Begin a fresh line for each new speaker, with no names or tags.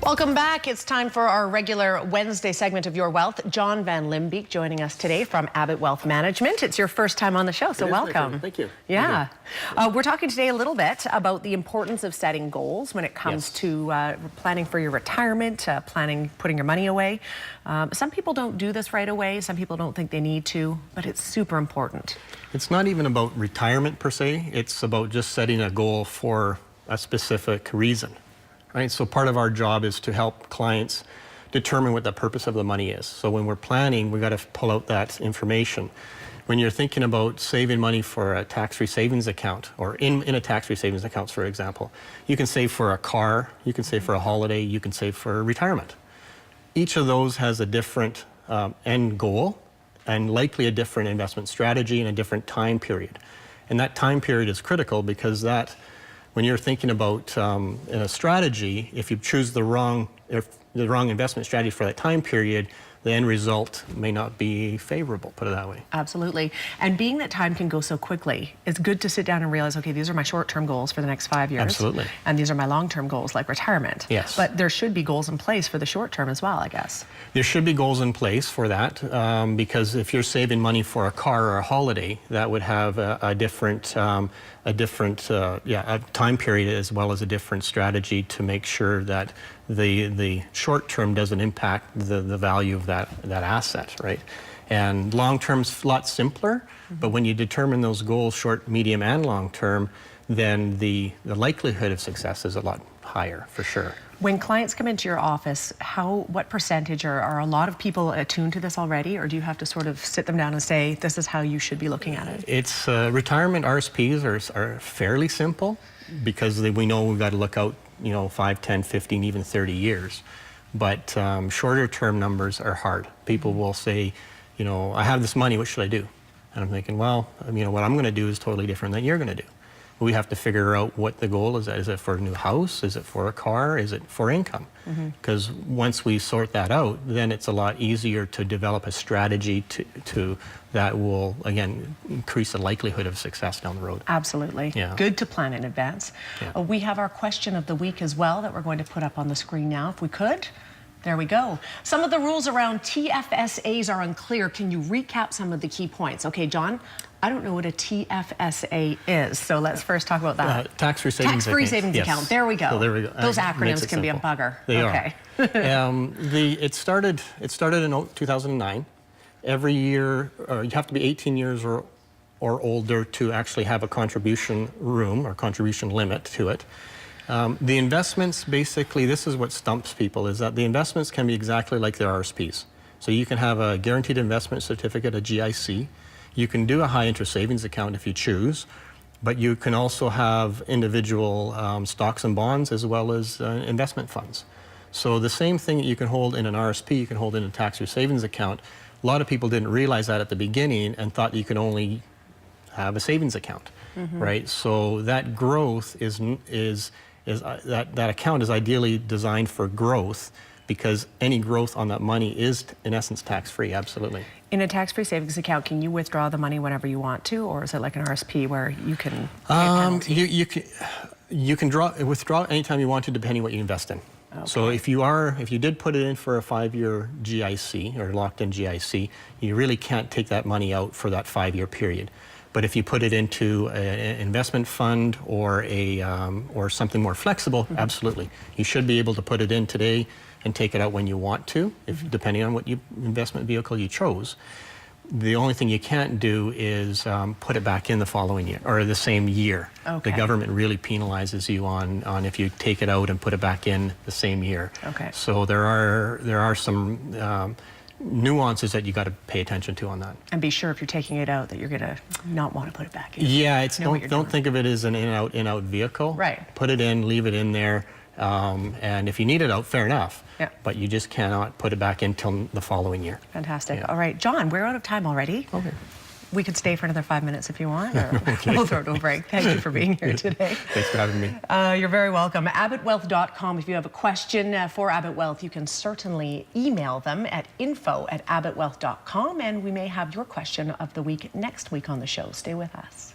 Welcome back. It's time for our regular Wednesday segment of Your Wealth. John Van Limbeek joining us today from Abbott Wealth Management. It's your first time on the show, so welcome.
Thank you.
Yeah. We're talking today a little bit about the importance of setting goals when it comes to planning for your retirement, putting your money away. Some people don't do this right away. Some people don't think they need to, but it's super important.
It's not even about retirement per se. It's about just setting a goal for a specific reason. Right? So part of our job is to help clients determine what the purpose of the money is. So when we're planning, we got to pull out that information. When you're thinking about saving money for a tax-free savings account, or in a tax-free savings account, for example, you can save for a car, you can save for a holiday, you can save for retirement. Each of those has a different end goal and likely a different investment strategy and a different time period. And that time period is critical because when you're thinking about in a strategy, if you choose the wrong investment strategy for that time period, the end result may not be favorable, put it that way.
Absolutely. And being that time can go so quickly, it's good to sit down and realize, okay, these are my short-term goals for the next 5 years.
Absolutely.
And these are my long-term goals, like retirement.
Yes.
But there should be goals in place for the short term as well, I guess.
There should be goals in place for that, because if you're saving money for a car or a holiday, that would have a different time period as well as a different strategy to make sure that the short term doesn't impact the value of that asset, right? And long term's a lot simpler, but when you determine those goals, short, medium, and long term, then the likelihood of success is a lot higher for sure.
When clients come into your office, what percentage are a lot of people attuned to this already, or do you have to sort of sit them down and say, this is how you should be looking at it?
It's retirement RSPs are fairly simple because we know we've got to look out 5, 10, 15, even 30 years. But shorter term numbers are hard. People will say, I have this money, what should I do? And I'm thinking, well, what I'm going to do is totally different than you're going to do. We have to figure out what the goal is. Is it for a new house? Is it for a car? Is it for income? Because once we sort that out, then it's a lot easier to develop a strategy that will, again, increase the likelihood of success down the road.
Absolutely.
Yeah.
Good to plan in advance.
Yeah.
We have our question of the week as well that we're going to put up on the screen now, if we could. There we go. Some of the rules around TFSAs are unclear. Can you recap some of the key points? Okay, John, I don't know what a TFSA is, so let's first talk about that.
Tax-free savings account.
Tax-free savings account. There we go.
So there we go.
Those acronyms can be a bugger.
They
are.
It started in 2009. Every year, you have to be 18 years or older to actually have a contribution room or contribution limit to it. The investments, basically, this is what stumps people, is that the investments can be exactly like their RSPs. So you can have a guaranteed investment certificate, a GIC. You can do a high interest savings account if you choose, but you can also have individual stocks and bonds as well as investment funds. So the same thing that you can hold in an RSP, you can hold in a tax-free savings account. A lot of people didn't realize that at the beginning and thought you could only have a savings account, right? So that growth that account is ideally designed for growth, because any growth on that money is, in essence, tax-free, absolutely.
In a tax-free savings account, can you withdraw the money whenever you want to, or is it like an RSP where you can
you can withdraw anytime you want to, depending what you invest in. Okay. So if you did put it in for a 5-year GIC or locked-in GIC, you really can't take that money out for that 5-year period. But if you put it into an investment fund or or something more flexible, absolutely. You should be able to put it in today and take it out when you want to, depending on what investment vehicle you chose. The only thing you can't do is put it back in the following year or the same year. Okay. The government really penalizes you on if you take it out and put it back in the same year.
Okay.
So there are some nuances that you got to pay attention to on that.
And be sure if you're taking it out that you're going to not want to put it back in.
Yeah, don't think of it as an in-out vehicle.
Right.
Put it in, leave it in there, and if you need it out, fair enough.
Yeah.
But you just cannot put it back in until the following year.
Fantastic.
Yeah.
All right, John, we're out of time already.
Okay.
We could stay for another 5 minutes if you want, or
Okay.
we'll throw it to a break. Thank you for being here today.
Thanks for having me.
You're very welcome. AbbottWealth.com. If you have a question for Abbott Wealth, you can certainly email them at info@abbottwealth.com, and we may have your question of the week next week on the show. Stay with us.